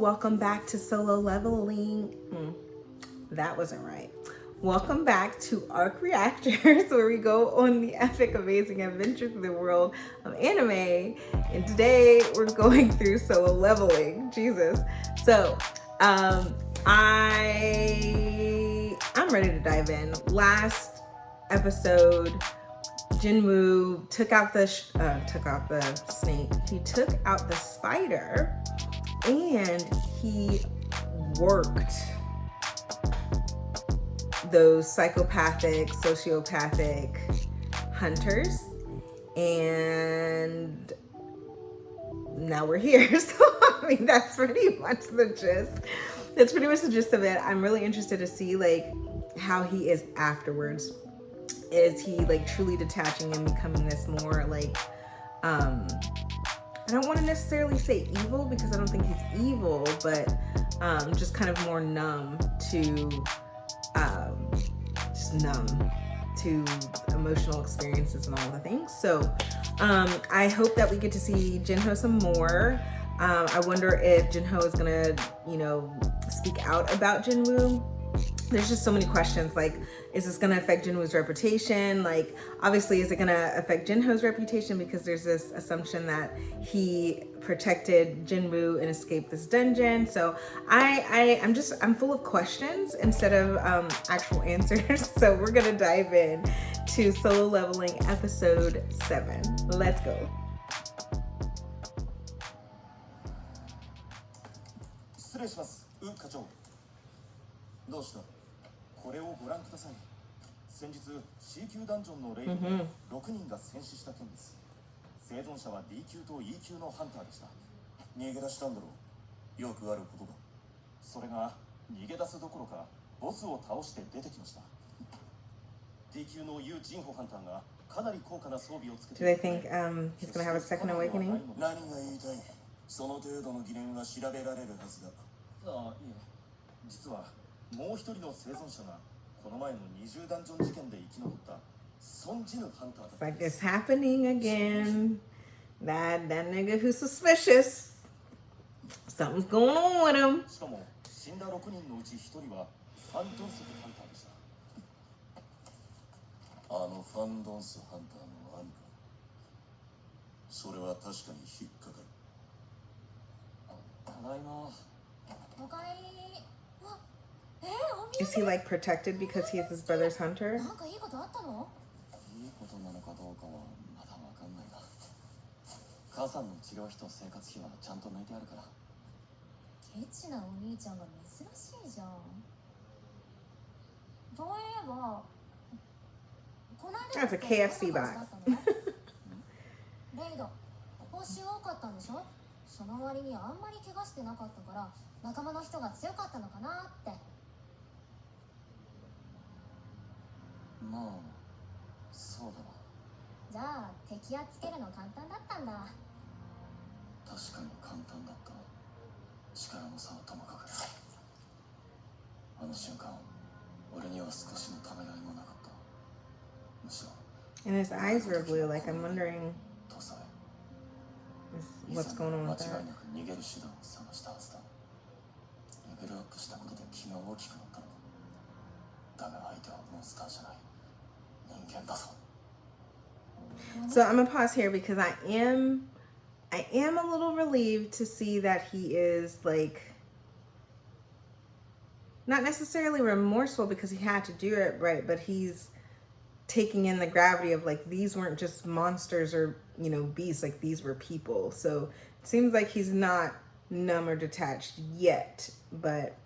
welcome back to Solo Leveling. That wasn't right. Welcome back to A.R.C Reactors, where we go on the epic, amazing adventure through the world of anime. And today we're going through Solo Leveling. Jesus. So, I'm ready to dive in. Last episode, Jinwoo took out the snake. He took out the spider, and he worked those psychopathic, sociopathic hunters, and now we're here. So I mean, that's pretty much the gist. That's pretty much the gist of it. I'm really interested to see like how he is afterwards. Is he like truly detaching and becoming this more like I don't want to necessarily say evil, because I don't think he's evil, but just kind of more numb to emotional experiences and all the things. So I hope that we get to see Jinho some more. I wonder if Jinho is gonna, speak out about Jinwoo. There's just so many questions. Like, is this going to affect Jinwoo's reputation? Like, obviously, is it going to affect Jinho's reputation? Because there's this assumption that he protected Jinwoo and escaped this dungeon. So I'm full of questions instead of actual answers. So we're going to dive in to Solo Leveling episode 7. Let's go. どうしたこれをご覧ください先日 C 級ダンジョンのレイドで6人が戦死した件です生存者は D 級と E 級のハンターでした逃げ出したんだろうよくあることだそれが逃げ出すどころかボスを倒して出てきました D 級の ユー・ジンホハンターがかなり高価な装備をつけて Do they think he's going to have a second awakening? 何が言いたいその程度の疑念は調べられるはずだああいえ実はもう一人の生存者がこの前の20ダンジョン事件で生き残ったソンジヌハンターだった。 Like it's happening again. That nigga who's suspicious. Something's going on with him. しかも死んだ6人のうち1人はファンドンスハンターでした。あのファンドンスハンターの兄か。それは確かに引っかかる。ただいま。おかえり。Is he like protected because he's his brother's hunter? なんかいいことあったの？いいことなのかどうかはまだわかんないな。母さんの治療費と生活費はちゃんと抜いてあるから。ケチなお兄ちゃんが珍しいじゃん。そういえば、この間 That's a KFC box. レイド、報酬多かったんでしょ？その割にあんまり怪我してなかったから仲間の人が強かったのかなって。まあ、そうだな。じゃあ敵やっつけるの簡単だったんだ。確かに簡単だった。力の差はともかく。あの瞬間、俺には少しのためらいもなかった。むしろ。And his eyes were blue. Like I'm wondering what's going on with that. 間違いなく逃げる手段を探したはずだ。レベルアップしたことで気が大きくなったのだ。だが相手はモンスターじゃない。So I'm gonna pause here because I am a little relieved to see that he is like not necessarily remorseful because he had to do it right, but he's taking in the gravity of like these weren't just monsters or beasts, like these were people. So it seems like he's not numb or detached yet, but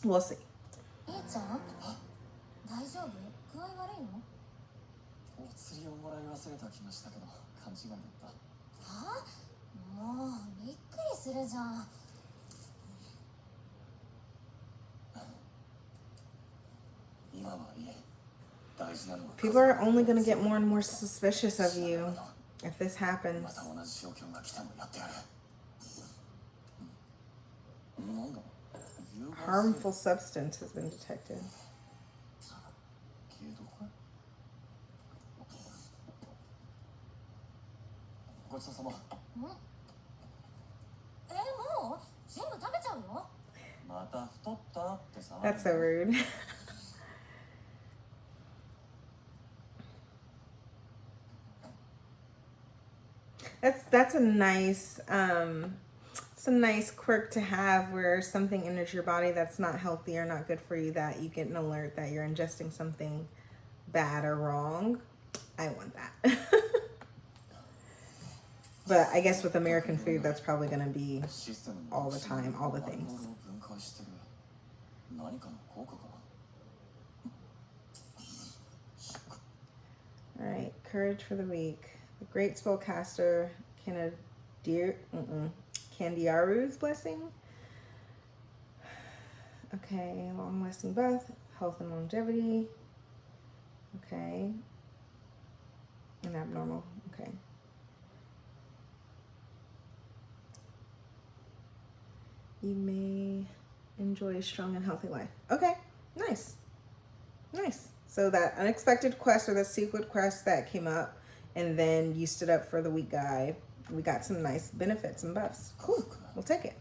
we'll see. お釣りをもらい忘れた気がしたけど勘違いだった。はあ？もうびっくりするじゃん。今はいい。大事なのは People are only going to get more and more suspicious of you if this happens. また同じ状況が来てもやってやる。なんだ？ Harmful substance has been detected. ごちそうさま。もう全部食べちゃう That's so rude. That's a nice it's a nice quirk to have, where something enters your body that's not healthy or not good for you, that you get an alert that you're ingesting something bad or wrong. I want that. But I guess with American food, that's probably going to be all the time, all the things. All right, courage for the week. The great spellcaster Candiaru's blessing. Okay, long lasting breath, health and longevity. Okay. And abnormal. Okay. You may enjoy a strong and healthy life. Okay, nice. Nice. So that unexpected quest, or the secret quest that came up, and then you stood up for the weak guy. We got some nice benefits and buffs. Cool. We'll take it.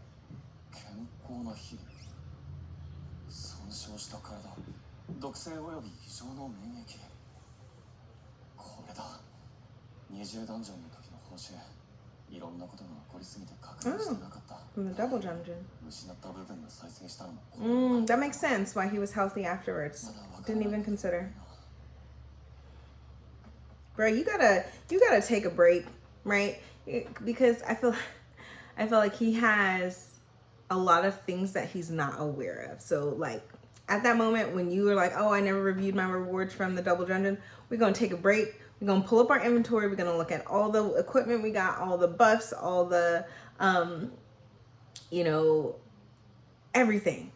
From the double dungeon. That makes sense why he was healthy afterwards. Didn't even consider. Bro, you gotta take a break, right? Because I feel like he has a lot of things that he's not aware of. So like at that moment when you were like, oh, I never reviewed my rewards from the double dungeon, we're gonna take a break. We're gonna pull up our inventory. We're gonna look at all the equipment we got, all the buffs, all the everything,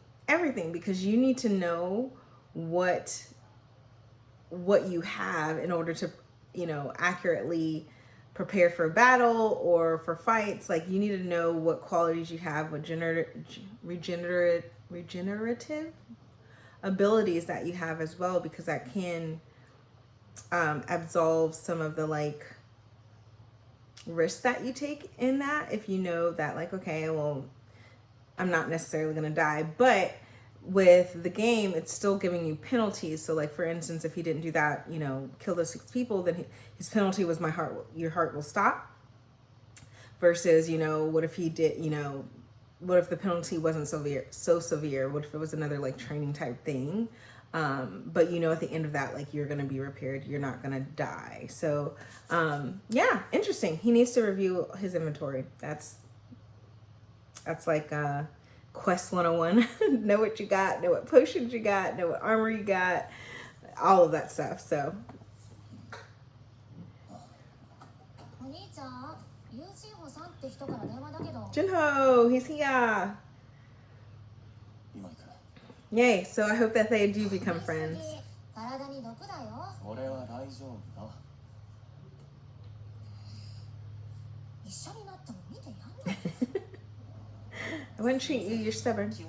because you need to know what you have in order to, accurately prepare for battle or for fights. Like you need to know what qualities you have, what regenerative abilities that you have as well, because that can absolve some of the like risks that you take in that. If you know that like, okay, well, I'm not necessarily gonna die, but with the game, it's still giving you penalties. So like, for instance, if he didn't do that, kill those 6 people, then his penalty was your heart will stop. Versus, what if he did, what if the penalty wasn't so severe? What if it was another like training type thing? But at the end of that, like you're gonna be repaired, you're not gonna die. So yeah, interesting. He needs to review his inventory. That's like Quest 101. Know what you got, know what potions you got, know what armor you got, all of that stuff. So Jinwoo, he's here. Yay, so I hope that they do become friends. I wouldn't treat you, you're stubborn. It's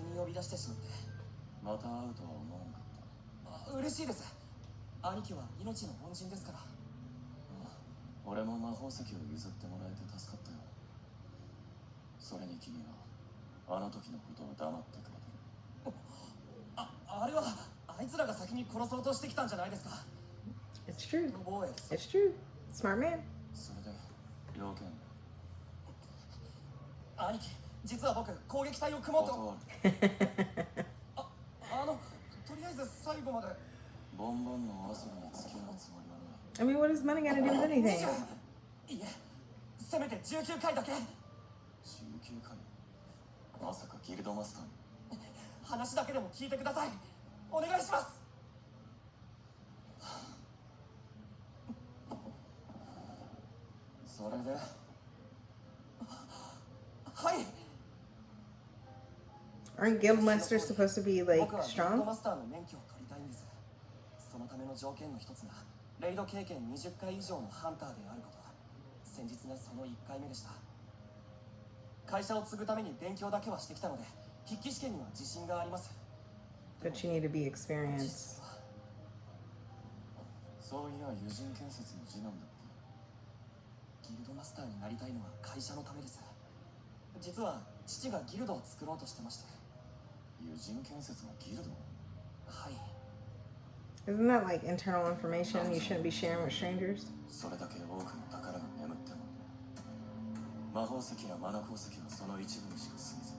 true. It's true. Smart man. 実は僕攻撃隊を組もうととりあえず最後までボンボンの遊びに付き合うつもりはない I mean, what does money got to do with anything? いえせめて19回だけ19回まさかギルドマスターに話だけでも聞いてくださいお願いしますそれではい Aren't guild masters supposed to be like strong? マスターの免許を取りたいんです。そのための条件の一つがレイド経験20回以上のハンターであること。先日がその1回目でした。会社を継ぐために勉強だけはしてきたので、筆記試験には自信があります。But you need to be experienced. そういや友人建設の次男だって。ギルドマスターになりたいのは会社のためです。実は父がギルドを作ろうとしてまして。Isn't that like internal information you shouldn't be sharing with strangers? それだけ多くの宝が眠っても魔法石やマナ鉱石はその一部にしか過ぎず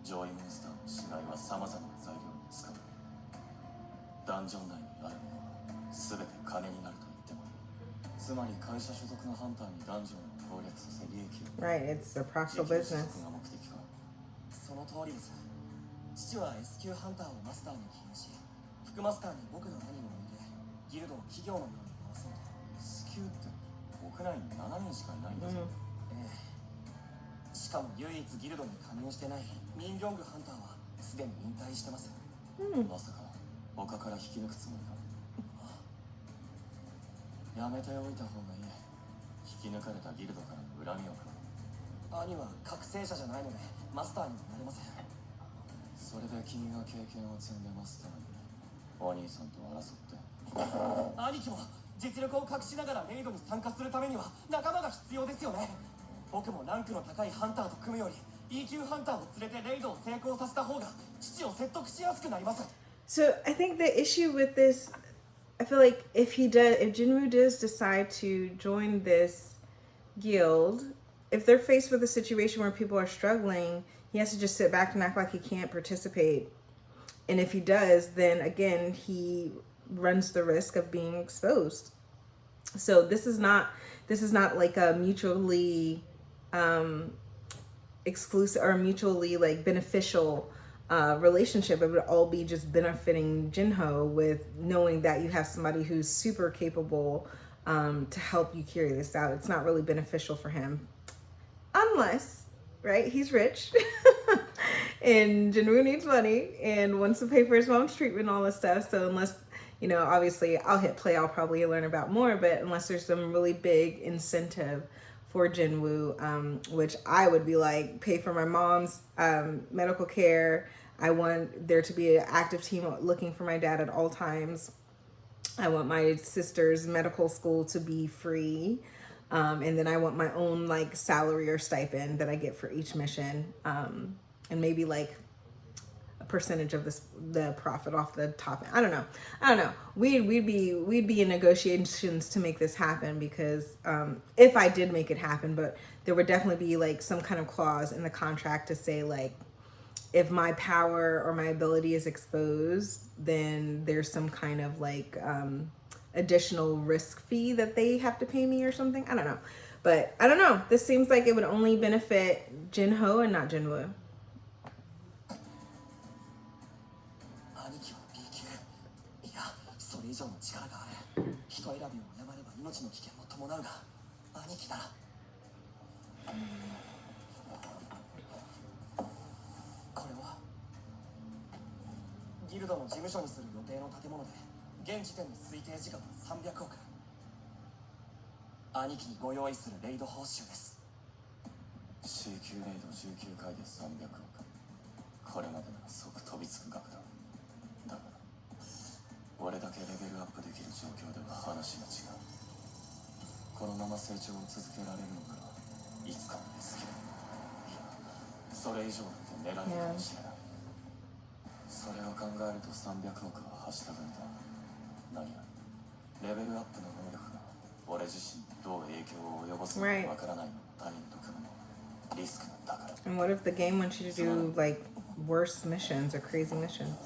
上位モンスターの死骸は様々な材料に使われダンジョン内にあるものは全て金になると言ってもいいつまり会社所属のハンターにダンジョンを攻略させ利益を Right, it's a profitable business. が目的かその通りです父は S 級ハンターをマスターに起用し副マスターに僕の兄を置いてギルドを企業のように回そうと S 級って国内に7人しかいないんですよ、しかも唯一ギルドに加入してないミン・リョングハンターはすでに引退してます、まさか他から引き抜くつもりかやめておいた方がいい引き抜かれたギルドからの恨みを買う兄は覚醒者じゃないのでマスターにはなれませんそれで君が経験を積んでマスターにお兄さんと争って兄貴も実力を隠しながらレイドに参加するためには仲間が必要ですよね僕もランクの高いハンターと組むより E 級ハンターを連れてレイドを成功させた方が父を説得しやすくなります So I think the issue with this, I feel like if Jinwoo does decide to join this guild, if they're faced with a situation where people are struggling, he has to just sit back and act like he can't participate. And if he does, then again, he runs the risk of being exposed. So this is not like a mutually exclusive or mutually like beneficial relationship. It would all be just benefiting Jinho with knowing that you have somebody who's super capable to help you carry this out. It's not really beneficial for him unless, right, he's rich and Jinwoo needs money and wants to pay for his mom's treatment and all this stuff. So unless, you know, obviously I'll hit play, I'll probably learn about more, but unless there's some really big incentive for Jinwoo, which I would be like, pay for my mom's medical care. I want there to be an active team looking for my dad at all times. I want my sister's medical school to be free. And then I want my own like salary or stipend that I get for each mission. And maybe like a percentage of the profit off the top. I don't know. We'd be in negotiations to make this happen because if I did make it happen, but there would definitely be like some kind of clause in the contract to say like, if my power or my ability is exposed, then there's some kind of like additional risk fee that they have to pay me or something. I don't know. But I don't know. This seems like it would only benefit Jinho and not Jinwoo. C 級レイド19回で300億これまでなら即飛びつく額だだが俺だけレベルアップできる状況では話が違うこのまま成長を続けられるのかいつかのスキルいやそれ以上だって狙えるかもしれないそれを考えると300億ははした金だ何やレベルアップの能力が俺自身にどう影響を及ぼすのかわからないの他人と組むの And what if the game wants you to do like worse missions or crazy missions?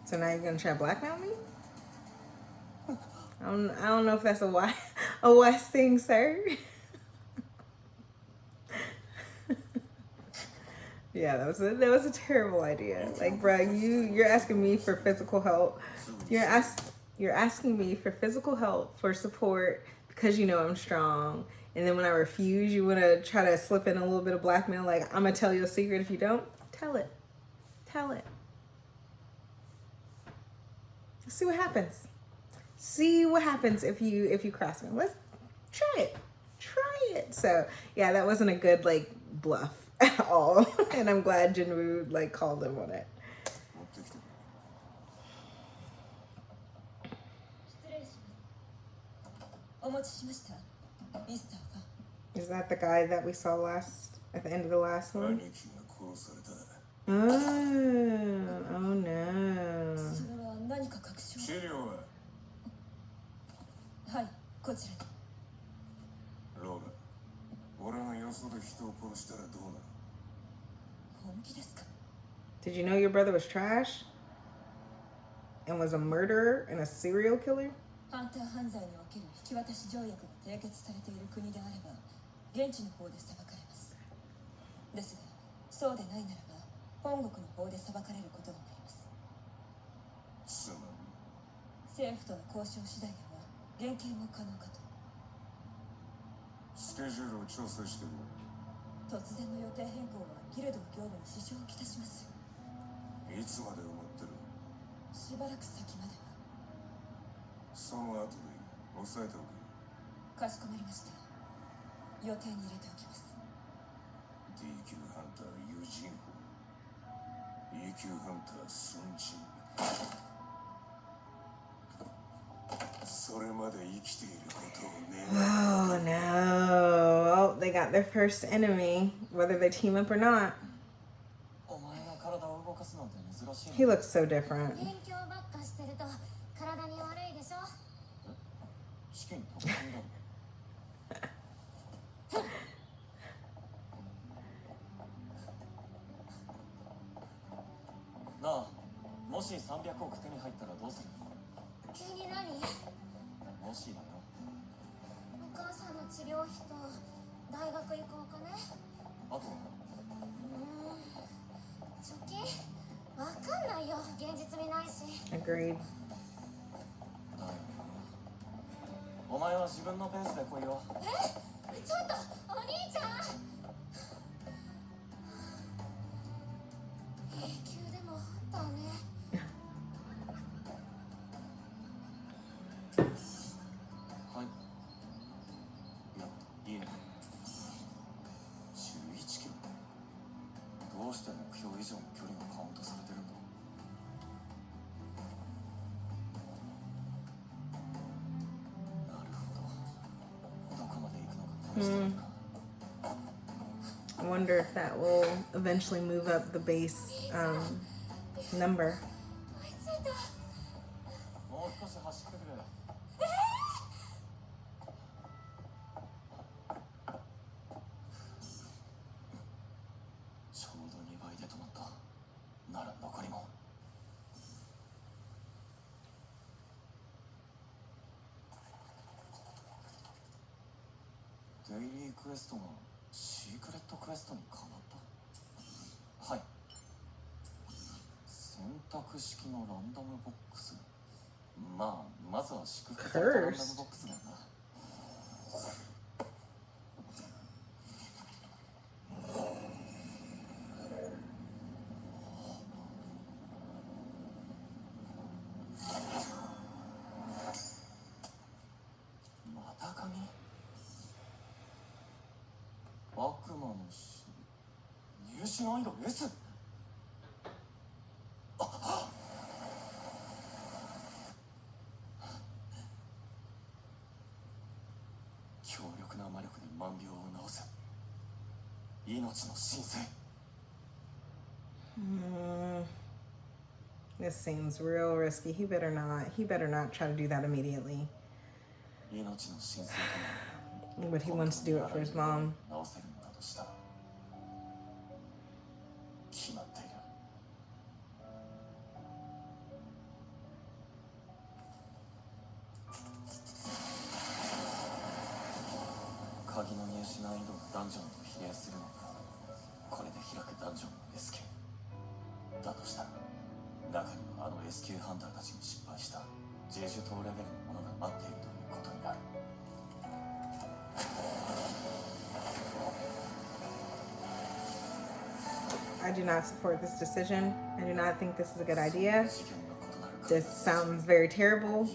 So now you're gonna try to blackmail me? I don't know if that's a wise thing, sir. Yeah, that was a terrible idea. Like, bro, you're asking me for physical help. You're asking me for physical help, for support, because you know I'm strong. And then when I refuse, you want to try to slip in a little bit of blackmail. Like, I'm gonna tell you a secret if you don't. Tell it. Tell it. Let's see what happens. See what happens if you cross me. Let's try it. Try it. So yeah, that wasn't a good like bluff at all. And I'm glad Jinwoo like called him on it. Is that the guy that we saw at the end of the last one? 兄貴が殺された。 Oh no. 資料はローラ、俺がよそで人を殺したらどうなる？ Did you know your brother was trash? And was a murderer and a serial killer? ハンター犯罪における引き渡し条約が締結されている国であれば現地の方で裁かれます。ですがそうでないならば本国の方で裁かれることになります。つまり政府との交渉次第では減刑も可能かと。スケジュールを調整してる。突然の予定変更はギルドの業務に支障をきたします。いつまで埋まってる？しばらく先までは。その後で抑えておく。かしこまりました。予定に入れておきます。 D 級ハンターユジンホ、 E 級ハンタースンチン。それまで生きていることを願う。 Oh no. Oh, they got their first enemy, whether they team up or not. お前が体を動かすなんて珍しい。 He looks so different. 勉強ばっかしてると体に悪いでしょ。試験特訓だ。なあ、もし300億手に入ったらどうする？急に何？もしだよ。お母さんの治療費と大学行くお金？あと貯金？わかんないよ。現実味ないし。Agreed. だよな。お前は自分のペースで来いよ。ちょっとお兄ちゃん。永久でもハンターね。はい。いや、いいね。11キロ。どうして目標以上の距離がカウントされてるんだ？なるほど。どこまで行くのか試してみるか。I wonder if that will eventually move up the base number. 追いついた。もう少し走ってくれ。ちょうど2倍で止まった。なら残りも。デイリークエストがシークレットクエストに変わった。はい。選択式のランダムボックス。まあ、まずは祝福されたランダムボックスだよな。また鍵？悪魔の死。入試難易度 S？ 強力な魔力で万病を治す。命の神聖。This seems real risky. He better not. He better not try to do that immediately. 命の神聖となる。 But he wants to do it for his mom. 治せるのだとしたら決まっている。鍵の入試難易度がダンジョンと比例するのか。これで開くダンジョンの S 級だとしたら、中にはあの S 級ハンターたちに失敗したジェジュ島レベルのものが待っているということになる。 I do not support this decision. I do not think this is a good idea. This sounds very terrible.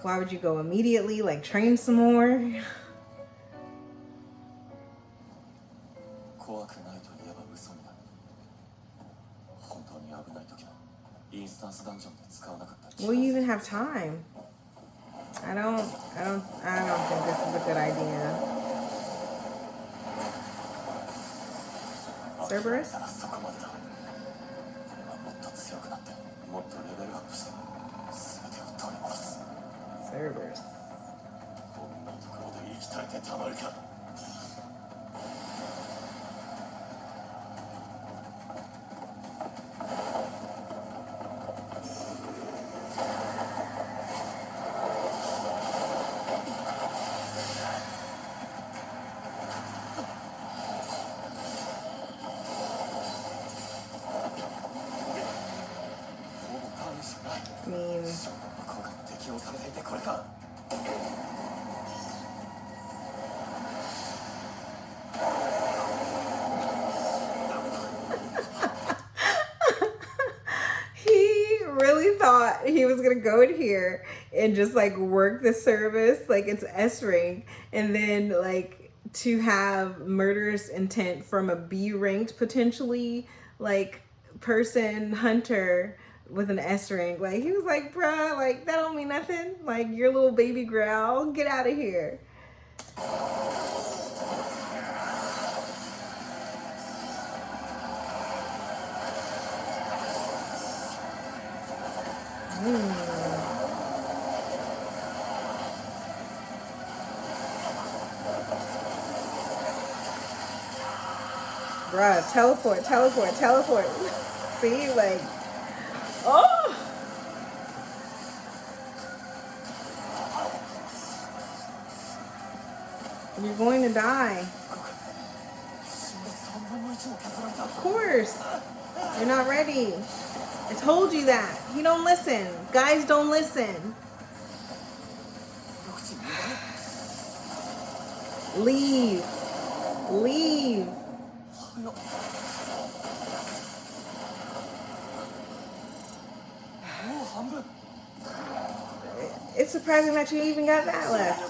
Why would you go immediately? Like, train some more? 怖くないと言えば嘘になる。本当に危ない時はインスタンスダンジョンで使わなかった。 Will you even have time? I don't think this is a good idea. Cerberus? そこまでだ。俺はもっと強くなってもっとレベルアップして全てを取り戻す。 Cerberus. こんなところで生き絶えてたまるか。I mean, 効果も適用されていてこれか。 he really thought he was gonna go in here and just like work the service like it's S rank, and then like to have murderous intent from a B ranked potentially like person hunter with an S rank. Like he was like, bruh, like that don't mean nothing. Like your little baby growl, get out of here. Bruh, teleport, teleport, teleport. See, like, oh! You're going to die. Of course. You're not ready. I told you that. You don't listen. Guys don't listen. Leave. Leave. It's surprising that you even got that left.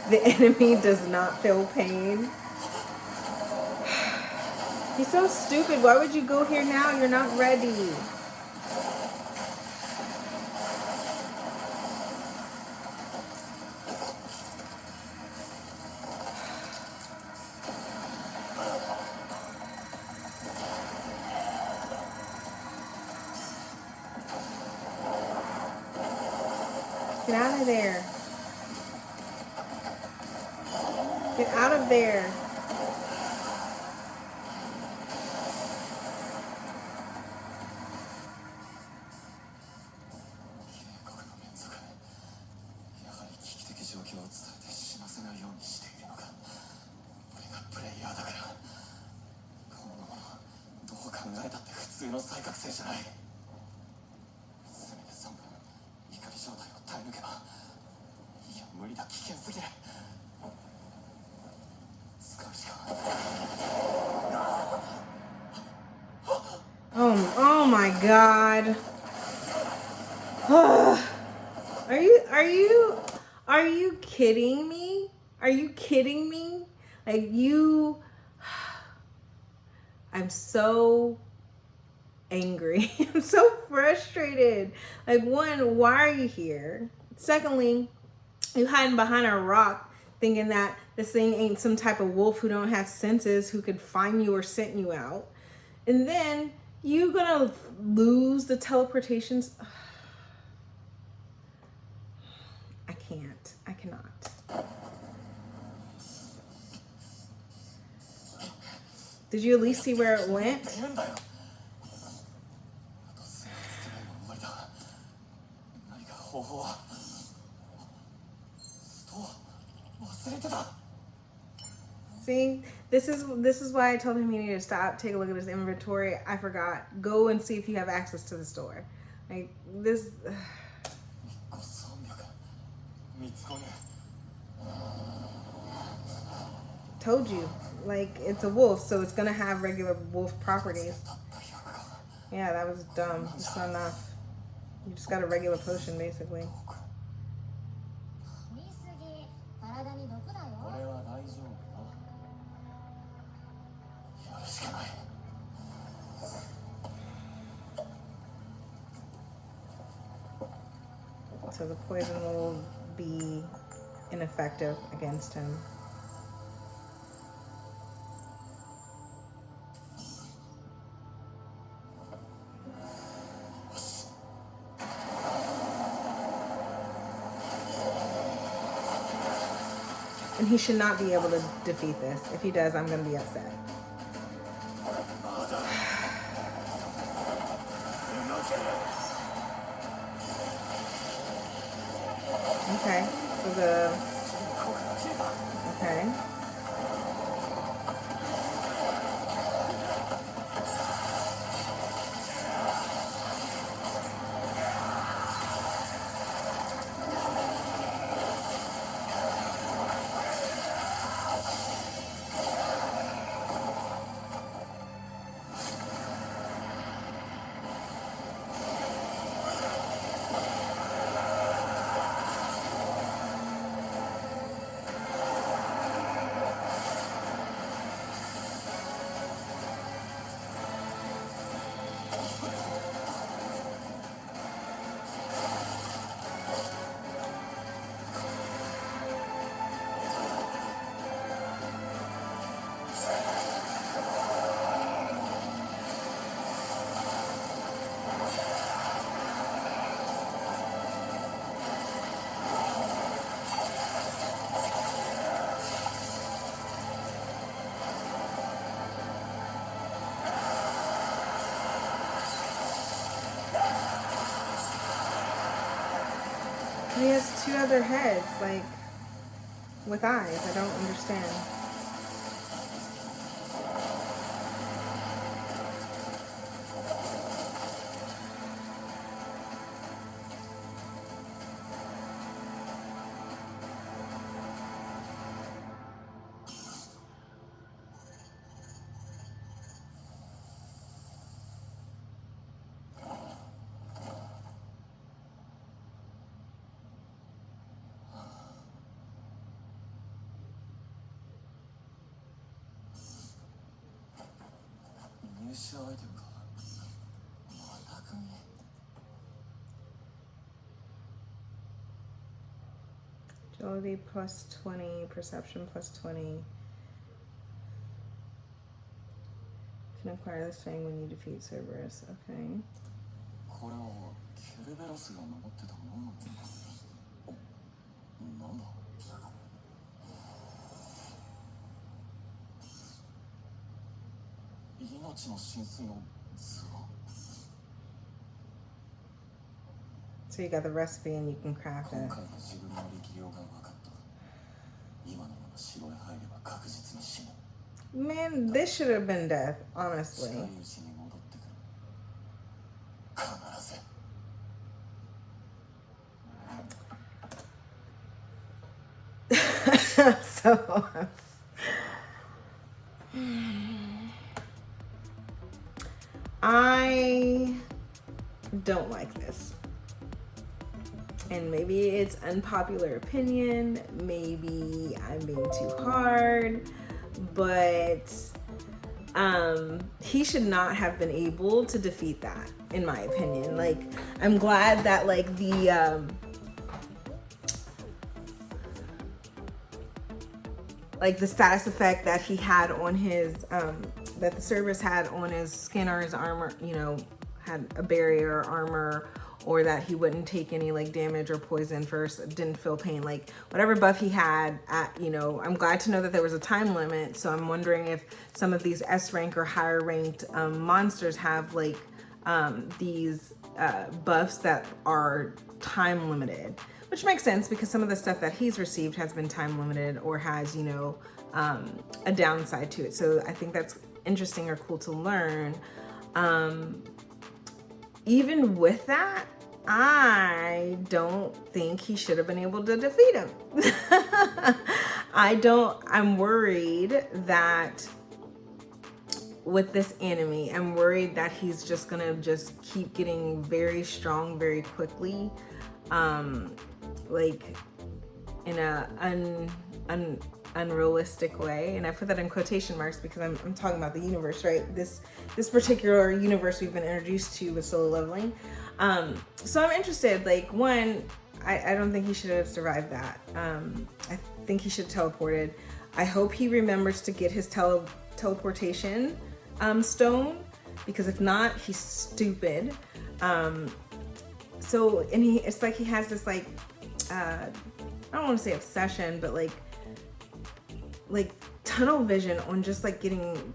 The enemy does not feel pain. He's so stupid. Why would you go here now? You're not ready. Get out of there. Get out of there. Oh my God. Are you kidding me? Are you kidding me? Like I'm so angry. I'm so frustrated. Like, one, why are you here? Secondly, you hiding behind a rock thinking that this thing ain't some type of wolf who don't have senses who could find you or scent you out. And then you gonna lose the teleportations. I can't. I cannot. Did you at least see where it went? See, this is why I told him he needed to stop, take a look at his inventory. I forgot. Go and see if you have access to the store. Like this. Told you, like it's a wolf, so it's gonna have regular wolf properties. Yeah, that was dumb. It's not enough. You just got a regular potion, basically. So the poison will be ineffective against him. And he should not be able to defeat this. If he does, I'm going to be upset. Okay, so okay. He has two other heads, like, with eyes. I don't understand. Agility plus 20, perception plus 20. Can acquire this thing when you defeat Cerberus. Okay. これはケルベロスが守ってたものなのか。なんだ。命の浸水の図は。 So you got the recipe and you can craft it. 今回の自分の力量が分かった。今のまま城へ入れば確実に死ぬ。 Man, this should have been death, honestly. 近いうちに戻ってくる。必ず。 So I don't like this. And maybe it's unpopular opinion, maybe I'm being too hard, but he should not have been able to defeat that, in my opinion. Like, I'm glad that like the status effect that he had on his that the Cerberus had on his skin or his armor, you know, had a barrier or armor, or that he wouldn't take any like damage or poison first, didn't feel pain, like whatever buff he had at, you know, I'm glad to know that there was a time limit. So I'm wondering if some of these S rank or higher ranked monsters have like these buffs that are time limited, which makes sense because some of the stuff that he's received has been time limited or has, you know, a downside to it. So I think that's interesting or cool to learn. Even with that, I don't think he should have been able to defeat him. I'm worried that with this enemy, I'm worried that he's just gonna just keep getting very strong very quickly, like in a unrealistic way. And I put that in quotation marks because I'm talking about the universe, right? This particular universe we've been introduced to with solo leveling. So I'm interested, like, one, I don't think he should have survived that. I think he should have teleported. I hope he remembers to get his teleportation stone, because if not, he's stupid. So, and it's like he has this like, I don't want to say obsession, but like tunnel vision on just like getting,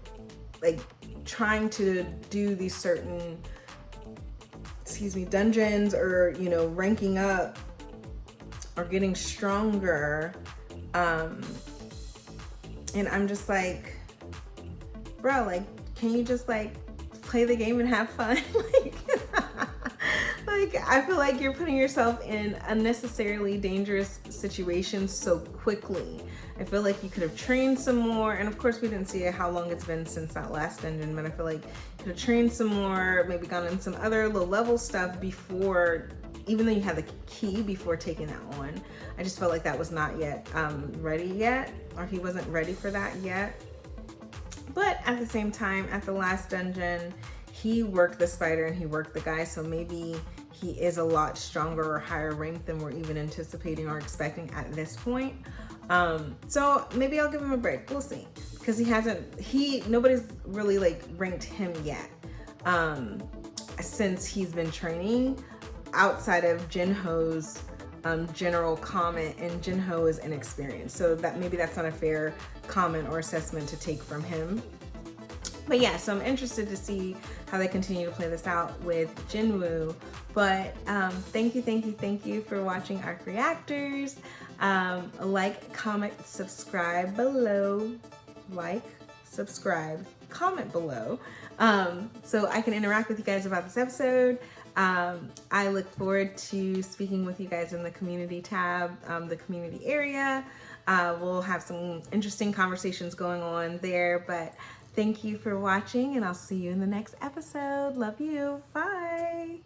like trying to do these certain, dungeons, or, you know, ranking up or getting stronger. And I'm just like, bro, like, can you just like play the game and have fun? Like, I feel like you're putting yourself in unnecessarily dangerous situations so quickly. I feel like you could have trained some more, and of course we didn't see how long it's been since that last dungeon, but I feel like you could have trained some more, maybe gone in some other low level stuff before, even though you had the key, before taking that on. I just felt like that was not yet ready yet, or he wasn't ready for that yet. But at the same time, at the last dungeon, he worked the spider and he worked the guy, so maybe he is a lot stronger or higher ranked than we're even anticipating or expecting at this point. So maybe I'll give him a break. We'll see, because nobody's really like ranked him yet since he's been training, outside of Jinhoo's general comment, and Jinwoo is inexperienced, so that maybe that's not a fair comment or assessment to take from him. But yeah, so I'm interested to see how they continue to play this out with Jinwoo. But thank you for watching ARC Reactors. Like, comment, subscribe below. Like, subscribe, comment below, so I can interact with you guys about this episode. I look forward to speaking with you guys in the community tab, the community area. We'll have some interesting conversations going on there, but thank you for watching, and I'll see you in the next episode. Love you. Bye.